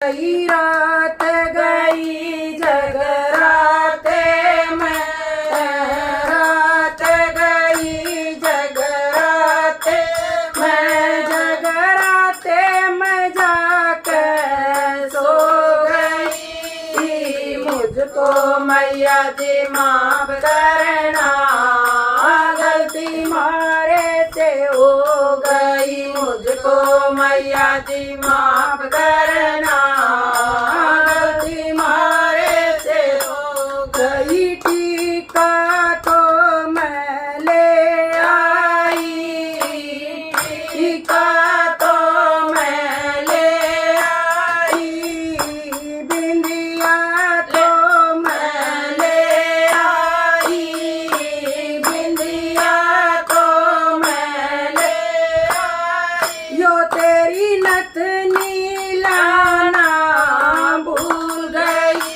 गई रात गई जगराते में, रात गई जगराते में, जगराते में जाकर सो गई। मुझको मैया जी माफ करना, गलती मारे से हो गई। मुझको मैया जी माफ करना, गलती मारे से हो गई। टीका तो मैं ले आई, टीका तो मैं ले आई, बिंदिया तो मैं ले आई, बिंदिया तो मैं ले आई। यो तेरी नथनी लाना भूल गई।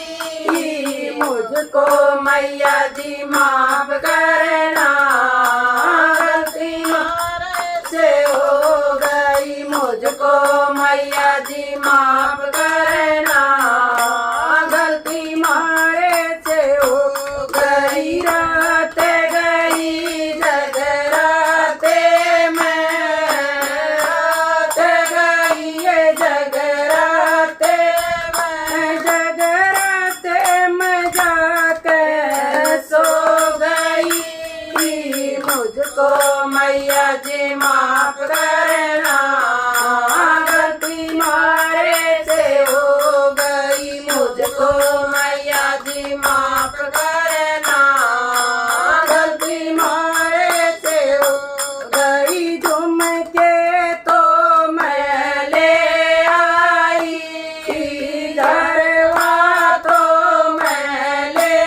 मुझको मैया जी माफ करना, गलती से हो गई। मुझको मैया जी माफ करना, गलती मारे से हो गई। रात गई जगराते में, रात गई ये जगराते में, जगराते में जाकर सो गई। मुझको मैया जी माफ करना, गलती मारे से हो गई। मुझको मैया जी माफ करना, गलती मारे से हो गई। झुमके तो मैं ले आई, गरबा तो मैं ले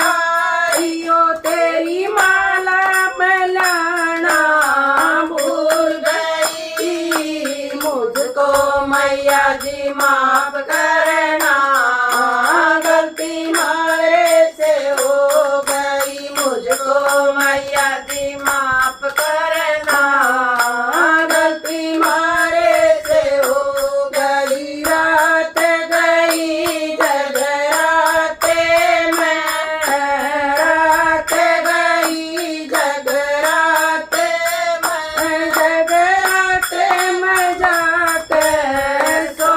आई। ओ तेरी माला मैं लाना भूल गई। मुझको मैया जी माफ करना, गलती मारे से हो गई। मुझको मैया जी माफ करना, गलती मारे से हो गई। रात गई जगराते में, रात गई जगराते में, जगराते में जाकर सो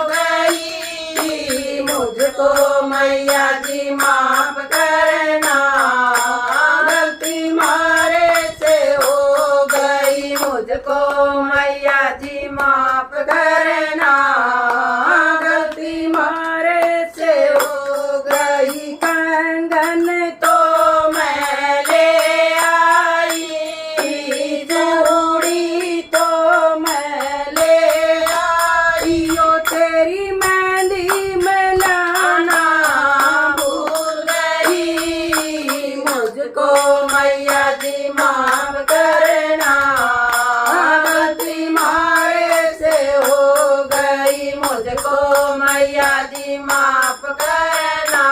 गई। मुझको मैया जी माफ करना, गलती मारे से हो गई। मुझको मैया जी माफ करना, गलती मारे से हो गई। कंगन तो मैं ले आई, चूड़ी तो मैं ले आई। ओ तेरी मेहंदी में लाना भूल गई। मुझको मैया जी माफ करना, गलती मारे से हो गई। मुझको मैया जी माफ करना,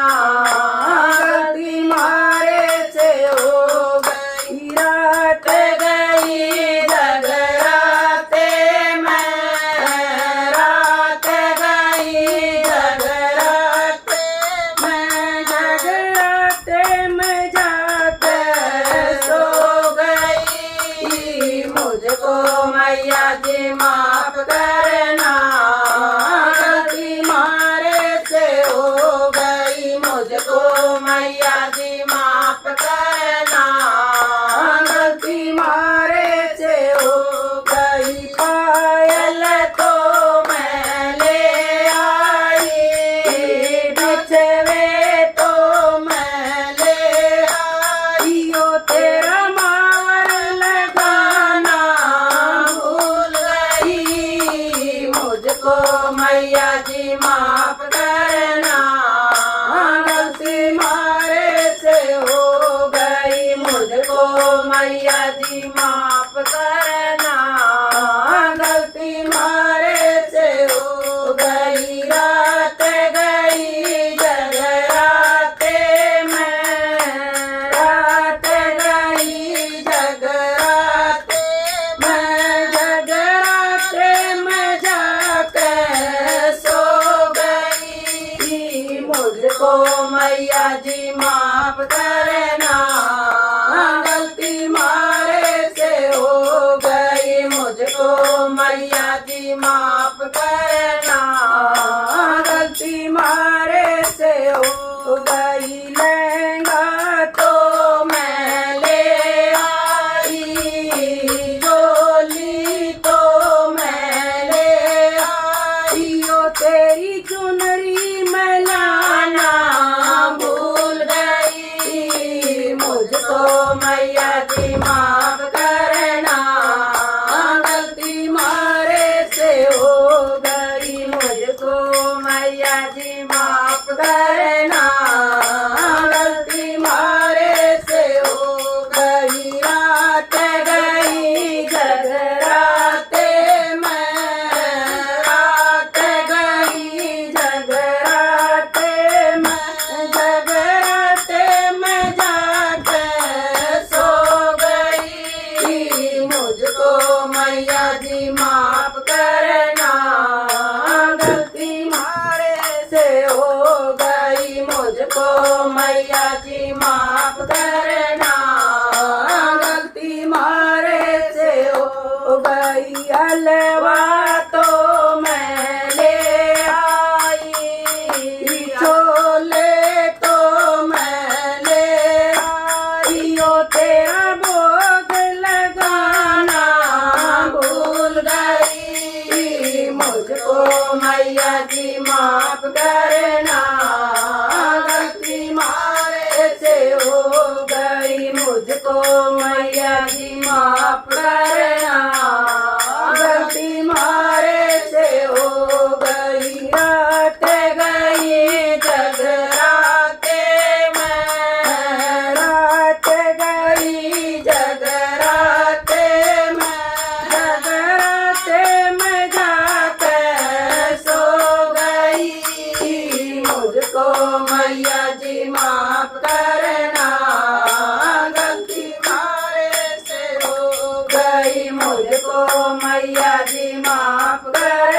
गलती मारे से हो गई। रात गई जगराते में, रात गई जगराते में, जगराते में जाकर सो गई। मुझको मैया जी माफ करना, गलती मारे से जी माफ करना, गलती मारे से हो गई मुझको मैया जी माफ करना, गलती मारे से हो गई। लहंगा तो मैं ले आई, झोली तो मैं ले आई, ओ तेरी चुनरी मैं लाना भूल गई, मुझको मैया जी माफ करना, गलती मारे से हो गई मुझको मैया जी माफ करना, गलती मारे से हो गई। रात गई जगराते मैं, रात गई जगराते मैं, जगराते में जाके सो गई, मुझको मैया जी माफ करना, गलती मारे से हो गई मुझको मैया जी माफ करना, गलती मारे से हो गई। हलवा तो मैं ले आई, छोले तो मैं ले आई, ओ तेरा भोग लगाना भूल गई, मुझको मैया जी माफ करना, गलती मारे से हो गई मुझको मैया जी माफ करना, गलती मारे से हो गई। रात गई जगराते मैं, रात गई जगराते मैं, जगराते में जाकर सो गई, मुझको मैया जी माफ करना, गलती मारे से हो गई मुझको मैया जी माफ करना।